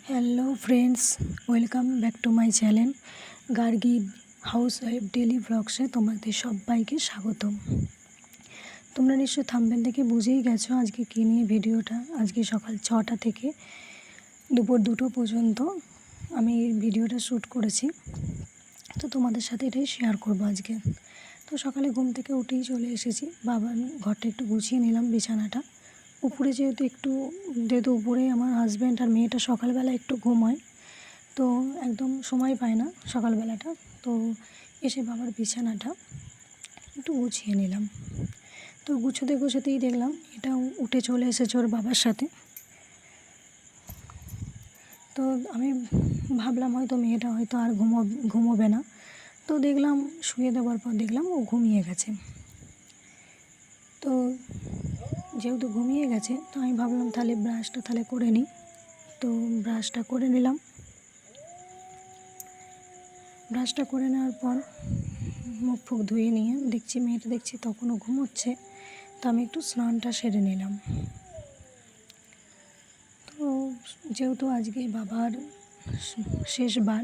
Hello friends, welcome back to my channel Gargi house wife daily ব্লগসে তোমাদের সবাইকে স্বাগতম। তোমরা নিশ্চয়ই থাম্বনেল থেকে বুঝেই গেছো আজকে কী নিয়ে ভিডিওটা। আজকে সকাল 6টা থেকে দুপুর 2টো পর্যন্ত আমি এই ভিডিওটা শ্যুট করেছি, তো তোমাদের সাথে এটাই শেয়ার করবো আজকে। তো সকালে ঘুম থেকে উঠেই চলে এসেছি, বাবার ঘরটা একটু গুছিয়ে নিলাম, বিছানাটা উপরে যেহেতু উপরে আমার হাজব্যান্ড আর মেয়েটা সকালবেলা একটু ঘুমায়, তো একদম সময় পায় না সকালবেলাটা। তো এসে বাবার বিছানাটা একটু গুছিয়ে নিলাম। তো গুছোতেই দেখলাম এটাও উঠে চলে এসেছে ওর বাবার সাথে। তো আমি ভাবলাম হয়তো মেয়েটা হয়তো আর ঘুমোবে না, তো দেখলাম শুয়ে দেওয়ার পর দেখলাম ও ঘুমিয়ে গেছে। তো যেহেতু ঘুমিয়ে গেছে, তো আমি ভাবলাম তাহলে ব্রাশটা করে নিই। তো ব্রাশটা করে নিলাম। ব্রাশটা করে নেওয়ার পর মুখ ফুক ধুয়ে নিয়ে মেয়েটা তখনও ঘুমোচ্ছে, তো আমি একটু স্নানটা সেরে নিলাম। তো যেহেতু আজকে বাবার শেষবার,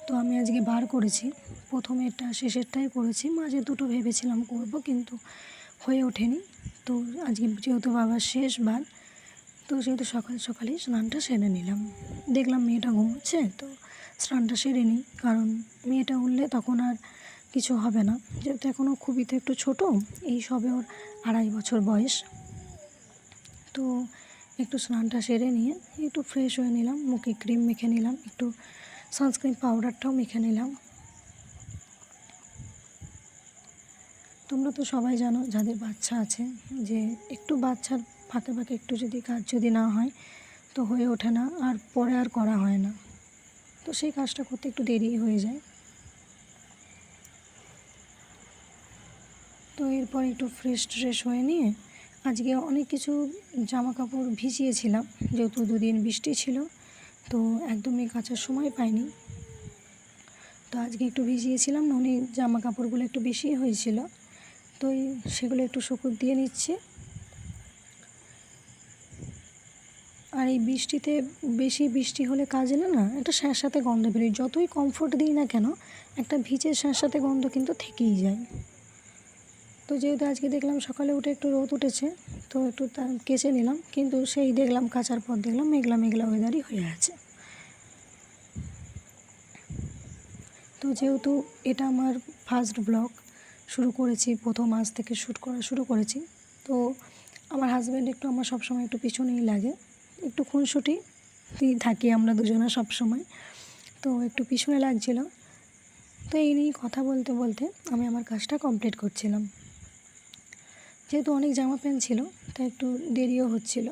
তো আমি আজকে বার করেছি, প্রথমেরটা শেষেরটাই করেছি। মাঝে দুটো ভেবেছিলাম করব, কিন্তু হয়ে ওঠেনি। তো আজকে যেহেতু বাবার শেষবার, তো যেহেতু সকালেই স্নানটা সেরে নিলাম। দেখলাম মেয়েটা ঘুমোচ্ছে, তো স্নানটা সেরে নিই, কারণ মেয়েটা উঠলে তখন আর কিছু হবে না। যেহেতু এখনও একটু ছোটো, এই সবে ওর 2.5 বছর বয়স। তো একটু স্নানটা সেরে নিয়ে একটু ফ্রেশ হয়ে নিলাম, মুখে ক্রিম মেখে নিলাম, একটু সানস্ক্রিন পাউডারটাও মেখে নিলাম। তোমরা তো সবাই জানো, যাদের বাচ্চা আছে, যে একটু বাচ্চার ফাঁকে একটু কাজ যদি না হয়, তো হয়ে ওঠে না, আর পরে আর করা হয় না। তো সেই কাজটা করতে একটু দেরি হয়ে যায়। তো এরপর একটু ফ্রেশ হয়ে নিয়ে আজকে অনেক কিছু জামা কাপড় ভিজিয়েছিলাম, যেহেতু 2 দিন বৃষ্টি ছিল, তো একদমই কাচার সময় পাইনি। তো আজকে একটু ভিজিয়েছিলাম, অনেক জামা কাপড়গুলো একটু বেশি হয়েছিল, তো সেগুলো একটু শুকোতে দিয়ে নিচ্ছি। আর এই বৃষ্টিতে বেশি বৃষ্টি হলে কাজে না একটা স্যাঁতস্যাঁতে গন্ধ বেরোয়, যতই কমফোর্ট দিই না কেন, একটা ভিজে স্যাঁতস্যাঁতে গন্ধ কিন্তু থেকেই যায়। তো যেহেতু আজকে দেখলাম সকালে উঠে একটু রোদ উঠেছে, তো একটু কেচে নিলাম, কিন্তু সেই দেখলাম কাচার পর দেখলাম মেঘলা ওয়েদারই হয়ে আছে। তো যেহেতু এটা আমার ফার্স্ট ব্লগ শুরু করেছি, প্রথম আজ থেকে শ্যুট করা শুরু করেছি, তো আমার হাজব্যান্ড একটু আমার সবসময় একটু পিছনেই লাগে, একটু খুনসুটি থাকি আমরা দুজনে সবসময়, তো একটু পিছনে লাগছিল। তো এই নিয়ে কথা বলতে আমি আমার কাজটা কমপ্লিট করছিলাম। যেহেতু অনেক জামা প্যান্ট ছিল, তাই একটু দেরিও হচ্ছিল।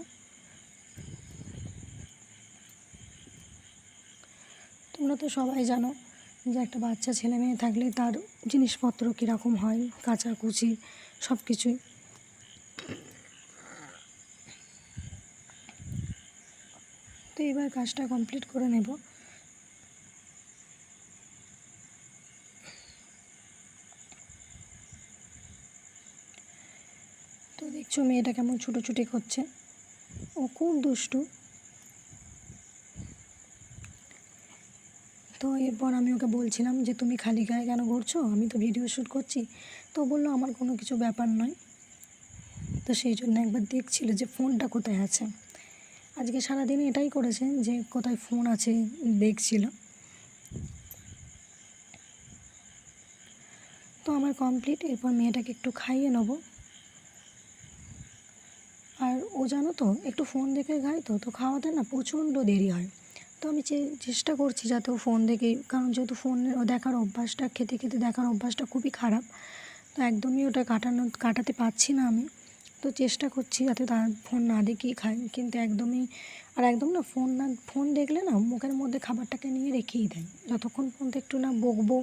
তোমরা তো সবাই জানো যে একটা বাচ্চা ছেলে মেয়ে থাকলে তার জিনিসপত্র কীরকম হয়, কাচাকুচি সব কিছুই। তো এবার কাজটা কমপ্লিট করে নেব। তো দেখছো মেয়েটা কেমন ছুটোছুটি করছে, ও খুব দুষ্টু। তো এরপর আমি ওকে বলছিলাম যে তুমি খালি গায়ে কেন ঘুরছো, আমি তো ভিডিও শ্যুট করছি। তো বললো আমার কোনো কিছু ব্যাপার নয়। তো সেই জন্য একবার দেখছিল যে ফোনটা কোথায় আছে। আজকে সারাদিনে এটাই করেছে, যে কোথায় ফোন আছে দেখছিল। তো আমার কমপ্লিট, এরপর মেয়েটাকে একটু খাইয়ে নেবো। আর ও জানো তো একটু ফোন দেখে খায়, তো খাওয়াতে না প্রচণ্ড দেরি হয়। তো আমি চেষ্টা করছি যাতে ও ফোন দেখেই, কারণ যেহেতু ফোন দেখার অভ্যাসটা, খেতে দেখার অভ্যাসটা খুবই খারাপ, তো একদমই ওটা কাটাতে পারছি না আমি। তো চেষ্টা করছি যাতে তার ফোন না দেখেই খায়, কিন্তু একদম না ফোন দেখলে না মুখের মধ্যে খাবারটাকে নিয়ে রেখেই দেয়, যতক্ষণ পর্যন্ত একটু না বকবো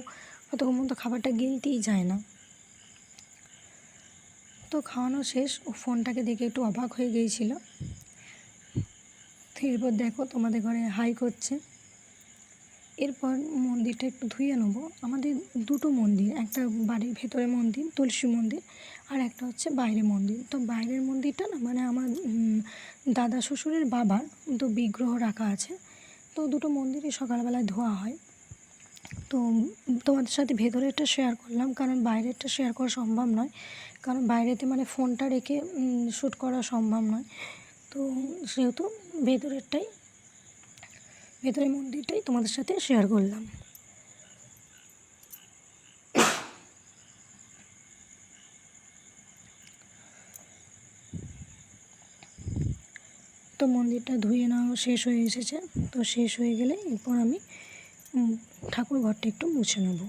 ততক্ষণ পর্যন্ত খাবারটা গিলতেই যায় না। তো খাওয়ানো শেষ, ও ফোনটাকে দেখে একটু অবাক হয়ে গিয়েছিল। তো এরপর দেখো তোমাদের ঘরে হাই করছে। এরপর মন্দিরটা একটু ধুয়ে নেবো। আমাদের দুটো মন্দির, একটা বাড়ির ভেতরে মন্দির তুলসী মন্দির, আর একটা হচ্ছে বাইরে মন্দির। তো বাইরের মন্দিরটা না মানে আমার দাদা শ্বশুরের বাবার তো বিগ্রহ রাখা আছে, তো দুটো মন্দিরই সকালবেলায় ধোয়া হয়। তো তোমাদের সাথে ভেতরেরটা শেয়ার করলাম, কারণ বাইরেরটা শেয়ার করা সম্ভব নয়, কারণ বাইরেতে মানে ফোনটা রেখে শ্যুট করা সম্ভব নয়। তো সেহেতু ভেতরের মন্দিরটাই তোমাদের সাথে শেয়ার করলাম। তো মন্দিরটা ধুয়ে নেওয়া শেষ হয়ে এসেছে। তো শেষ হয়ে গেলে এরপর আমি ঠাকুর ঘরটা একটু মুছে নেব।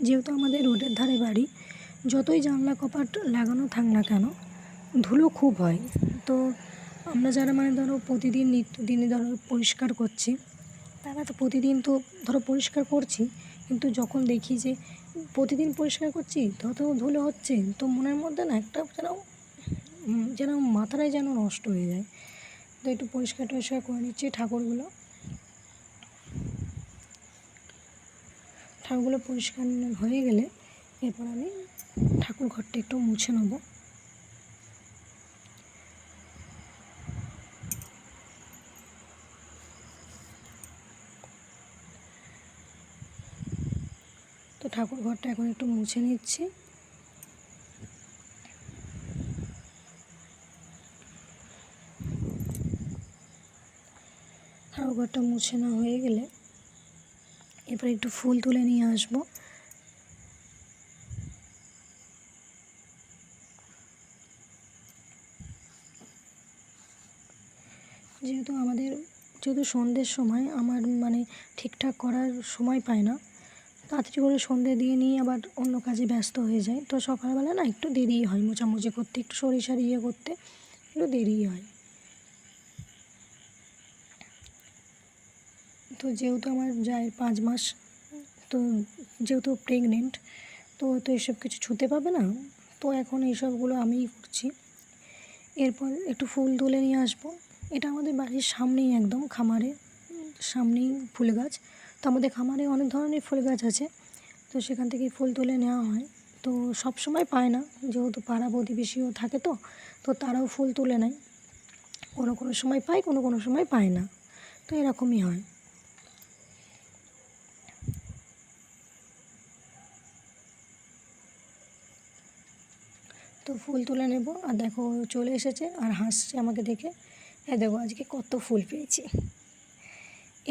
যেহেতু আমাদের রোডের ধারে বাড়ি, যতই জানলা কপাট লাগানো থাক না কেন ধুলো খুব হয়। তো আমরা যারা মানে ধরো প্রতিদিন নিত্যদিনে ধরো পরিষ্কার করছি, তারা তো প্রতিদিন তো ধরো পরিষ্কার করছি, কিন্তু যখন দেখি যে প্রতিদিন পরিষ্কার করছি তত ধুলো হচ্ছে, তো মনের মধ্যে না একটা যেন মাথাটাই যেন নষ্ট হয়ে যায়। তো একটু পরিষ্কার টরিষ্কার করে নিচ্ছি ঠাকুরগুলো পরিষ্কার হয়ে গেলে এরপর আমি ঠাকুর ঘরটা একটু মুছে নেব। তো ঠাকুর ঘরটা এখন একটু মুছে নিচ্ছি। ঠাকুর ঘরটা মুছে না হয়ে গেলে এরপর একটু ফুল তুলে নিয়ে আসবো। যেহেতু সন্ধ্যের সময় আমার মানে ঠিকঠাক করার সময় পায় না, তাড়াতাড়ি করে সন্ধ্যে দিয়ে নিয়ে আবার অন্য কাজে ব্যস্ত হয়ে যায়। তো সকালবেলা না একটু দেরিই হয় মোছামুছি করতে, একটু সরিষার করতে একটু দেরিই হয়। তো যেহেতু আমার জায়ের 5 মাস, তো যেহেতু প্রেগনেন্ট, তো এসব কিছু ছুঁতে পাবে না, তো এখন এইসবগুলো আমিই করছি। এরপর একটু ফুল তুলে নিয়ে আসবো। এটা আমাদের বাড়ির সামনেই, একদম খামারে সামনেই ফুল গাছ। তো আমাদের খামারে অনেক ধরনের ফুল গাছ আছে, তো সেখান থেকেই ফুল তুলে নেওয়া হয়। তো সব সময় পায় না, যেহেতু পাড়া প্রতিবেশীও থাকে, তো তারাও ফুল তুলে নেয়। কোনো সময় পায়, কোনো সময় পায় না, তো এরকমই হয়। তো ফুল তুলে নেব, আর দেখো চলে এসেছে আর হাসছে আমাকে দেখে। দেখো আজকে কত ফুল পেয়েছি।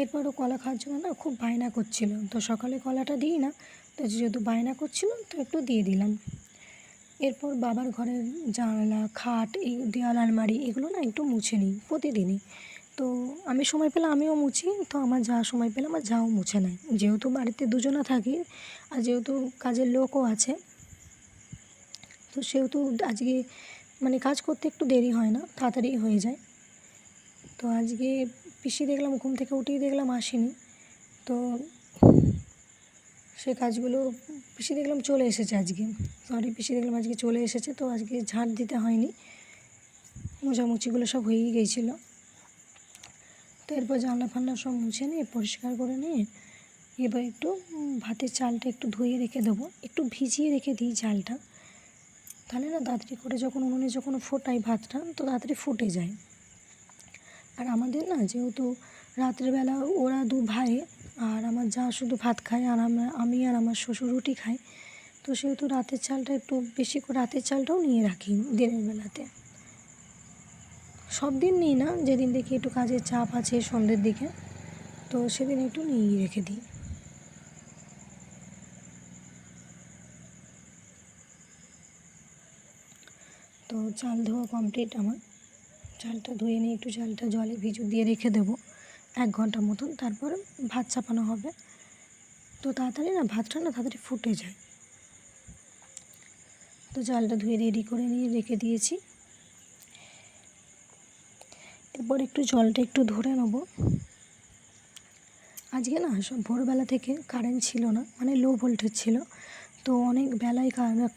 এরপরও কলা খাওয়ার জন্য না খুব বায়না করছিল, তো সকালে কলাটা দিই না, তো যেহেতু বায়না করছিল তো একটু দিয়ে দিলাম। এরপর বাবার ঘরের জানলা, খাট, এই দেওয়াল, আলমারি এগুলো না একটু মুছে নিই প্রতিদিনই। তো আমি সময় পেলে আমিও মুছি, তো আমার যা সময় পেলে আমার যাও মুছে নেয়। যেহেতু বাড়িতে দুজনা থাকি আর যেহেতু কাজের লোকও আছে, তো সেহেতু আজকে মানে কাজ করতে একটু দেরি হয় না, তাড়াতাড়ি হয়ে যায়। তো আজকে পিসি দেখলাম ঘুম থেকে উঠেই দেখলাম আসেনি, তো সে কাজগুলো পিসি দেখলাম চলে এসেছে আজকে। পিসি দেখলাম আজকে চলে এসেছে, তো আজকে ঝাঁট দিতে হয়নি, মোছামুছিগুলো সব হয়েই গিয়েছিলো। তো এরপর জানলা ফানলা সব মুছে নিয়ে পরিষ্কার করে নিয়ে এবার একটু ভাতের চালটা একটু ধুয়ে রেখে দেবো, একটু ভিজিয়ে রেখে দিই চালটা, তাহলে না তাড়াতাড়ি করে যখন উনুনে যখন ফোটাই ভাতটা, তো তাড়াতাড়ি ফুটে যায়। আর আমাদের না যেহেতু রাত্রেবেলা ওরা 2 ভাই আর আমার যা শুধু ভাত খায়, আর আমি আর আমার শ্বশুর রুটি খাই, তো সেহেতু রাতের চালটা একটু বেশি করে রাতের চালটাও নিয়ে রাখি দিনের বেলাতে। সব দিন নিই না, যেদিন দেখি একটু কাজের চাপ আছে সন্ধ্যের দিকে, তো সেদিন একটু নিয়েই রেখে দিই। তো চাল ধোয়া কমপ্লিট আমার। চালটা ধুয়ে নিয়ে একটু চালটা জলে দিয়ে রেখে দেবো 1 ঘন্টা মতন, তারপর ভাত চাপানো হবে। তো তাড়াতাড়ি না ভাতটা না তাড়াতাড়ি ফুটে যায়। তো চালটা ধুয়ে রেডি করে নিয়ে রেখে দিয়েছি। এরপর একটু জলটা একটু ধরে নেব। আজকে না সব ভোরবেলা থেকে কারেন্ট ছিল না, মানে লো ভোল্টেজ ছিল। তো অনেক বেলায়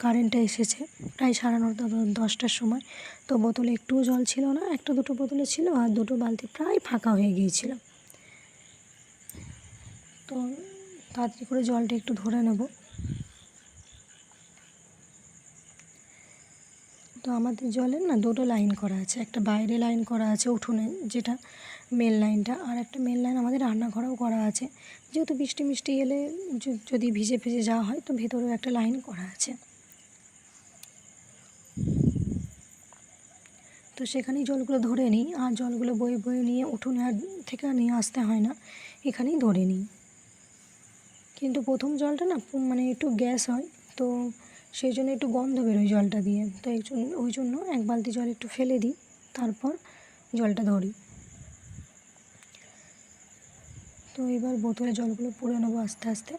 কারেন্টটা এসেছে, প্রায় 9:30 10টার সময়। তো বোতলে একটুও জল ছিল না, 1-2 বোতলে ছিল, আর 2 বালতি প্রায় ফাঁকা হয়ে গিয়েছিল। তো তাড়াতাড়ি করে জলটা একটু ধরে নেব। তো আমাদের জলের না 2টো লাইন করা আছে, একটা বাইরে লাইন করা আছে উঠোনে, যেটা মেন লাইনটা, আর একটা মেন লাইন আমাদের রান্নাঘরেও করা আছে। যেহেতু বৃষ্টি মিষ্টি এলে যদি ভিজে ভিজে যাওয়া হয় তো ভেতরেও একটা লাইন করা আছে। তো সেখানেই জলগুলো ধরে নিই, আর জলগুলো বয়ে বয়ে নিয়ে উঠোনে থেকে নিয়ে আসতে হয় না, এখানেই ধরে নিই। কিন্তু প্রথম জলটা না মানে একটু গ্যাস হয়, তো সেই জন্য একটু গন্ধ বেরোয় জলটা দিয়ে, তো ওই জন্য এক বালতি জল একটু ফেলে দিই, তারপর জলটা ধরি। তো এবার বোতলে জলগুলো পুরে নেবো আস্তে আস্তে।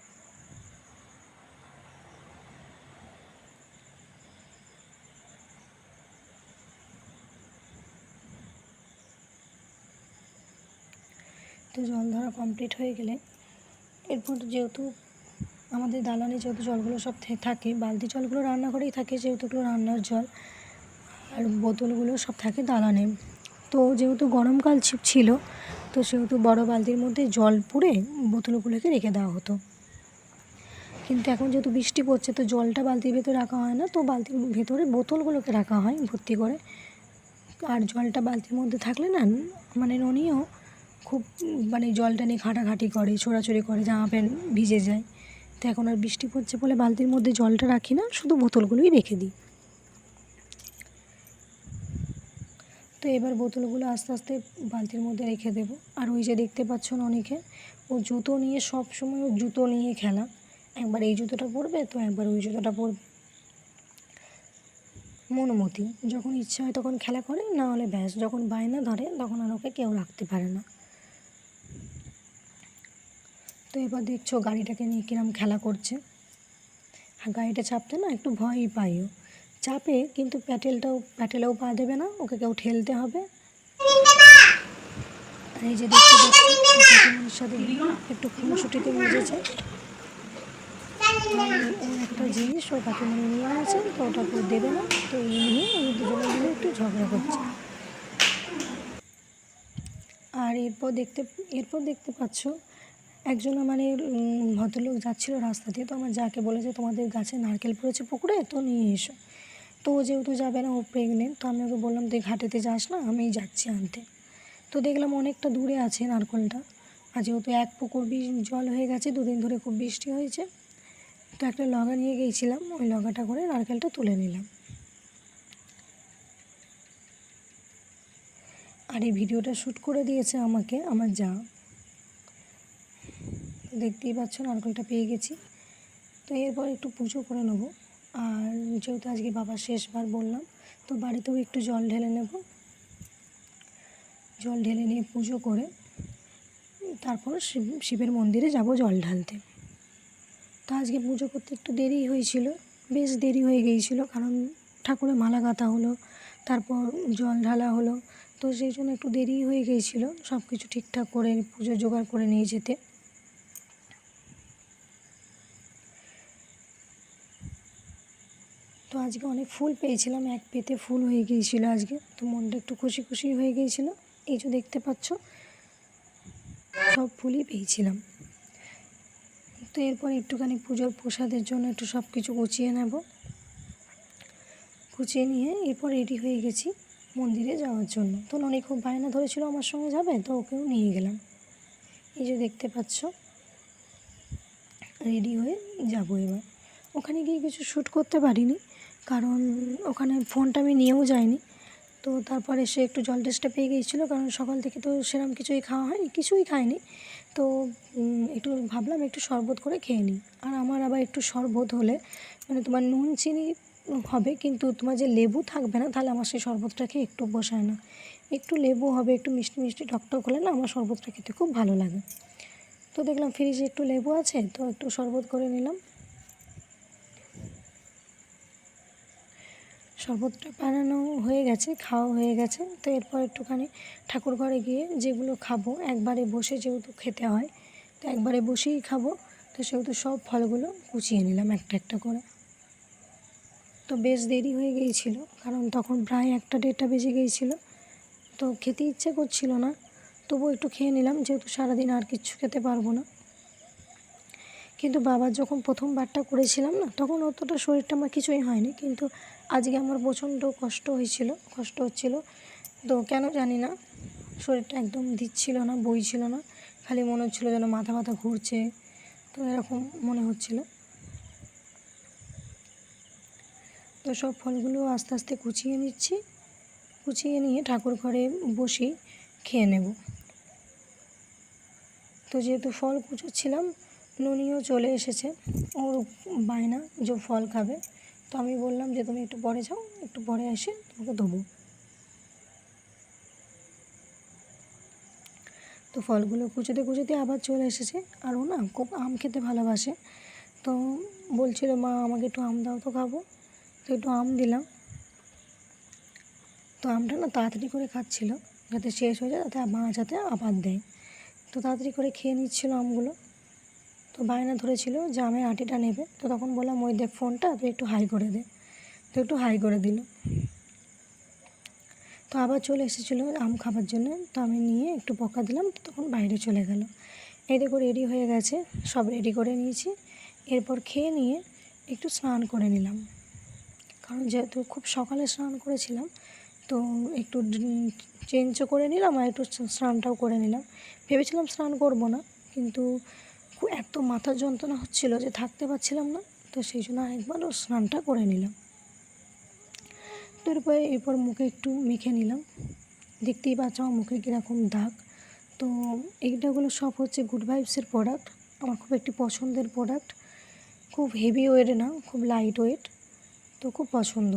তো জল ধরা কমপ্লিট হয়ে গেলে এরপর যেহেতু আমাদের দালানে যেহেতু জলগুলো সব থাকে, বালতি জলগুলো রান্নাঘরেই থাকে যেহেতু ওগুলো রান্নার জল, আর বোতলগুলো সব থাকে দালানে। তো যেহেতু গরমকাল ছিল, তো সেহেতু বড় বালতির মধ্যে জল পুরে বোতলগুলোকে রেখে দেওয়া হতো। কিন্তু এখন যেহেতু বৃষ্টি পড়ছে তো জলটা বালতির ভেতরে রাখা হয় না, তো বালতির ভেতরে বোতলগুলোকে রাখা হয় ভর্তি করে। আর জলটা বালতির মধ্যে থাকলে না মানে ননিও খুব মানে জলটা নিয়ে ঘাঁটাঘাঁটি করে, ছোড়াছুড়ি করে, জামা প্যান্ট ভিজে যায়। তো এখন আর বৃষ্টি পড়ছে বলে বালতির মধ্যে জলটা রাখি না, শুধু বোতলগুলোই রেখে দিই। তো এবার বোতলগুলো আস্তে আস্তে বালতির মধ্যে রেখে দেবো। আর ওই যে দেখতে পাচ্ছ অনেকে, ও জুতো নিয়ে সব সময় ও জুতো নিয়ে খেলা, একবার এই জুতোটা পরবে তো একবার ওই জুতোটা পরবে। মনোমতি যখন ইচ্ছা হয় তখন খেলা করে, না হলে ব্যাস যখন বায়না ধরে তখন আর ওকে কেউ রাখতে পারে না। তো এবার দেখছো গাড়িটাকে নিয়ে কিরম খেলা করছে। আর গাড়িটা চাপতে না একটু ভয়ই পাইও, চাপে কিন্তু প্যাটেলেও পা দেবে না, ওকে কেউ ঠেলতে হবে। আর এই যে দেখতে পাচ্ছ কাকিমার সাথে একটু খুনসুটিতে মেজেছে, ওর একটা জিনিস ও কাকিমণি নিয়ে আছে, তো ওটা কেউ দেবে না, তো এই নিয়ে ওই দুজনে মিলে একটু ঝগড়া করছে। আর এরপর দেখতে পাচ্ছ একজন মানে ভদ্রলোক যাচ্ছিলো রাস্তা দিয়ে, তো আমার যাকে বলেছে তোমাদের গাছে নারকেল পড়েছে পুকুরে, তো নিয়ে এসো। তো ও যেহেতু যাবে না, ও প্রেগনেন্ট, তো আমি ওকে বললাম তুই ঘাটেতে যাস না, আমি যাচ্ছি আনতে। তো দেখলাম অনেকটা দূরে আছে নারকেলটা, আর যেহেতু এক পুকুর জল হয়ে গেছে, দুদিন ধরে খুব বৃষ্টি হয়েছে, তো একটা লগা নিয়ে গিয়েছিলাম, ওই লগাটা করে নারকেলটা তুলে নিলাম। আর এই ভিডিওটা শ্যুট করে দিয়েছে আমাকে আমার যা। দেখতেই পাচ্ছ নারকেলটা পেয়ে গেছি। তো এরপর একটু পুজো করে নেবো। আর যেহেতু আজকে বাবার শেষবার বললাম, তো বাড়িতেও একটু জল ঢেলে নেব। জল ঢেলে নিয়ে পুজো করে তারপর শিবের মন্দিরে যাব জল ঢালতে। তো আজকে পুজো করতে একটু দেরি হয়েছিল, বেশ দেরি হয়ে গিয়েছিল, কারণ ঠাকুরের মালা গাঁথা হলো, তারপর জল ঢালা হলো, তো সেই জন্য একটু দেরি হয়ে গিয়েছিল সব কিছু ঠিকঠাক করে পুজো জোগাড় করে নিয়ে যেতে। তো আজকে অনেক ফুল পেয়েছিলাম, এক পেতে ফুল হয়ে গিয়েছিলো আজকে, তো মনটা একটু খুশি খুশি হয়ে গিয়েছিলো। এই যে দেখতে পাচ্ছ সব ফুলই পেয়েছিলাম। তো এরপর একটুখানি পুজোর প্রসাদের জন্য একটু সব কিছু গুছিয়ে নেব। গুছিয়ে নিয়ে এরপর রেডি হয়ে গেছি মন্দিরে যাওয়ার জন্য। তো ননি খুব বায়না ধরেছিল আমার সঙ্গে যাবে, তো ওকেও নিয়ে গেলাম। এই যে দেখতে পাচ্ছ রেডি হয়ে যাব এবার। ওখানে গিয়ে কিছু শ্যুট করতে পারিনি, কারণ ওখানে ফোনটা আমি নিয়েও যাইনি। তো তারপর এসে একটু জল তেষ্টা পেয়ে গিয়েছিলো, কারণ সকাল থেকে তো সেরকম কিছুই খাওয়া হয়নি, কিছুই খাইনি। তো একটু ভাবলাম একটু শরবত করে খেয়ে নিই। আর আমার আবার একটু শরবত হলে মানে তোমার নুন চিনি হবে, কিন্তু তোমার যে লেবু থাকবে না, তাহলে আমার সেই শরবতটা খেয়ে একটু বসায় না। একটু লেবু হবে, একটু মিষ্টি মিষ্টি টকটক হলে না আমার শরবতটা খেতে খুব ভালো লাগে। তো দেখলাম ফ্রিজে একটু লেবু আছে, তো একটু শরবত করে নিলাম। শরবতটা বানানো হয়ে গেছে, খাওয়া হয়ে গেছে। তো এরপর একটুখানি ঠাকুর ঘরে গিয়ে যেগুলো খাবো একবারে বসে যেহেতু খেতে হয়, তো একবারে বসেই খাবো, তো সেহেতু সব ফলগুলো কুচিয়ে নিলাম একটা একটা করে। তো বেশ দেরি হয়ে গিয়েছিল, কারণ তখন প্রায় 1টা 1:30টা বেজে গিয়েছিলো, তো খেতে ইচ্ছে করছিল না, তবুও একটু খেয়ে নিলাম, যেহেতু সারাদিন আর কিচ্ছু খেতে পারবো না। কিন্তু বাবার যখন প্রথমবারটা করেছিলাম না, তখন অতটা শরীরটা আমার কিছুই হয়নি, কিন্তু আজকে আমার প্রচণ্ড কষ্ট হচ্ছিলো। তো কেন জানি না শরীরটা একদম দিচ্ছিল না, বইছিল না, খালি মনে হচ্ছিলো যেন মাথা ব্যথা ঘুরছে, তো এরকম মনে হচ্ছিলো। তো সব ফলগুলো আস্তে আস্তে কুচিয়ে নিচ্ছি, কুচিয়ে নিয়ে ঠাকুর ঘরে বসি খেয়ে নেব। তো যেহেতু ফল কুচোচ্ছিলাম, ননিও চলে এসেছে, ওর বায়না যে ফল খাবে। তো আমি বললাম যে তুমি একটু পরে যাও, একটু পরে এসে তোমাকে দেবো। তো ফলগুলো কুচোতে কুচোতে আবার চলে এসেছে, আর ও না খুব আম খেতে ভালোবাসে। তো বলছিল মা আমাকে একটু আম দাও তো খাবো। তো একটু আম দিলাম। তো আমটা না তাড়াতাড়ি করে খাচ্ছিল, যাতে শেষ হয়ে যায়, যাতে মা যাতে আবার দেয়। তো তাড়াতাড়ি করে খেয়ে নিচ্ছিল আমগুলো। তো বায়না ধরেছিল যে আমের আটিটা নেবে। তো তখন বললাম ওই দেখ ফোনটা, তুই একটু হাই করে দে। তো একটু হাই করে দিল। তো আবার চলে এসেছিলো আম খাবার জন্য। তো আমি নিয়ে একটু বকা দিলাম, তখন বাইরে চলে গেল। এই দেখো রেডি হয়ে গেছে, সব রেডি করে নিয়েছি। এরপর খেয়ে নিয়ে একটু স্নান করে নিলাম, কারণ যেহেতু খুব সকালে স্নান করেছিলাম, তো একটু চেঞ্জও করে নিলাম আর একটু স্নানটাও করে নিলাম। ভেবেছিলাম স্নান করব না, কিন্তু এত মাথার যন্ত্রণা হচ্ছিল যে থাকতে পারছিলাম না, তো সেই জন্য আরেকবারও স্নানটা করে নিলাম। তো এরপর মুখে একটু মেখে নিলাম। দেখতেই পাচ্ছ আমার মুখে কীরকম দাগ। তো এইটাগুলো সব হচ্ছে গুড ভাইবসের প্রোডাক্ট, আমার খুব একটি পছন্দের প্রোডাক্ট। খুব হেভি ওয়েট না, খুব লাইট ওয়েট, তো খুব পছন্দ।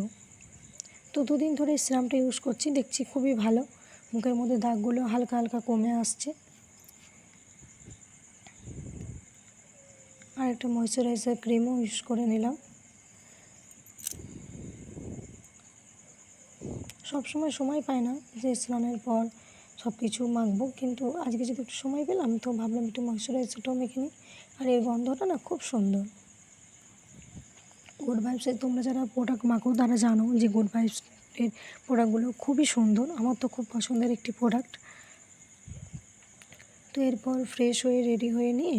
তো দুদিন ধরে এই সিরামটা ইউজ করছি, দেখছি খুবই ভালো, মুখের মধ্যে দাগগুলো হালকা হালকা কমে আসছে। আর একটা ময়শ্চারাইজার ক্রিমও ইউজ করে নিলাম। সবসময় সময় পাই না যে স্নানের পর সব কিছু মাখবো, কিন্তু আজকে যদি একটু সময় পেলাম, তো ভাবলাম একটু ময়শ্চারাইজারটাও মেখে নিই। আর এর গন্ধটা না খুব সুন্দর। গুড ভাইবসের তোমরা যারা প্রোডাক্ট মাখো তারা জানো যে গুড ভাইবসের প্রোডাক্টগুলো খুবই সুন্দর, আমার তো খুব পছন্দের একটি প্রোডাক্ট। তো এরপর ফ্রেশ হয়ে রেডি হয়ে নিয়ে,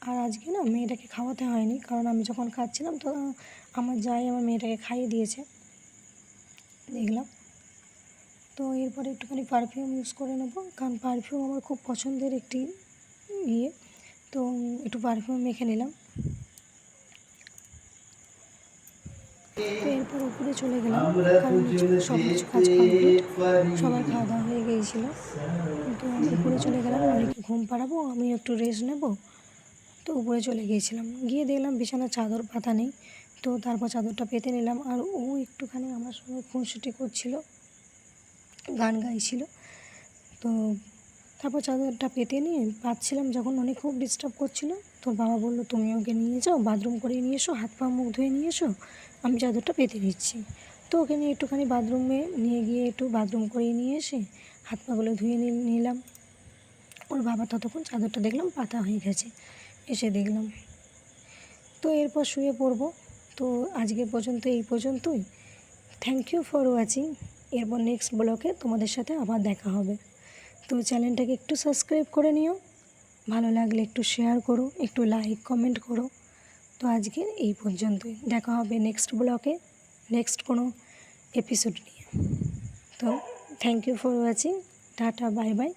আর আজকে না মেয়েটাকে খাওয়াতে হয়নি, কারণ আমি যখন খাচ্ছিলাম তো আমার আমার মেয়েটাকে খাইয়ে দিয়েছে দেখলাম। তো এরপরে একটুখানি পারফিউম ইউজ করে নেবো, কারণ পারফিউম আমার খুব পছন্দের একটি ইয়ে। তো একটু পারফিউম মেখে নিলাম। তো এরপর উপরে চলে গেলাম, কারণ সব কিছু কাজ কমপ্লিট, সবার খাওয়া দাওয়া হয়ে গিয়েছিলো। তো উপরে চলে গেলাম, অনেকে ঘুম পাড়াবো, আমি একটু রেস্ট নেব। তো উপরে চলে গিয়েছিলাম, গিয়ে দেখলাম বিছানার চাদর পাতা নেই। তো তারপর চাদরটা পেতে নিলাম, আর ও একটুখানি আমার সঙ্গে খুনসুটি করছিল, গান গাইছিল। তো তারপর চাদরটা পেতে নিয়ে পাচ্ছিলাম, যখন অনেক খুব ডিস্টার্ব করছিলো, তোর বাবা বললো তুমি ওকে নিয়ে যাও, বাথরুম করে নিয়ে এসো, হাত পা মুখ ধুয়ে নিয়ে এসো, আমি চাদরটা পেতে নিচ্ছি। তো ওকে নিয়ে একটুখানি বাথরুমে নিয়ে গিয়ে একটু বাথরুম করিয়ে নিয়ে এসে হাত পাগুলো ধুয়ে নিলাম। ওর বাবা ততক্ষণ চাদরটা দেখলাম পাতা হয়ে গেছে, এসে দেখলাম। তো এরপর শুয়ে পড়বো। তো আজকের পর্যন্ত এই পর্যন্তই। Thank you for watching. এরপর নেক্সট ব্লগে তোমাদের সাথে আবার দেখা হবে। তো চ্যানেলটাকে একটু সাবস্ক্রাইব করে নিও, ভালো লাগলে একটু শেয়ার করো, একটু লাইক কমেন্ট করো। তো আজকের এই পর্যন্তই, দেখা হবে নেক্সট ব্লগে, নেক্সট কোনো এপিসোড নিয়ে। তো thank you for watching, tata bye bye.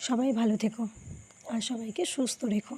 সবাই ভালো থেকো আর সবাইকে সুস্থ রেখো।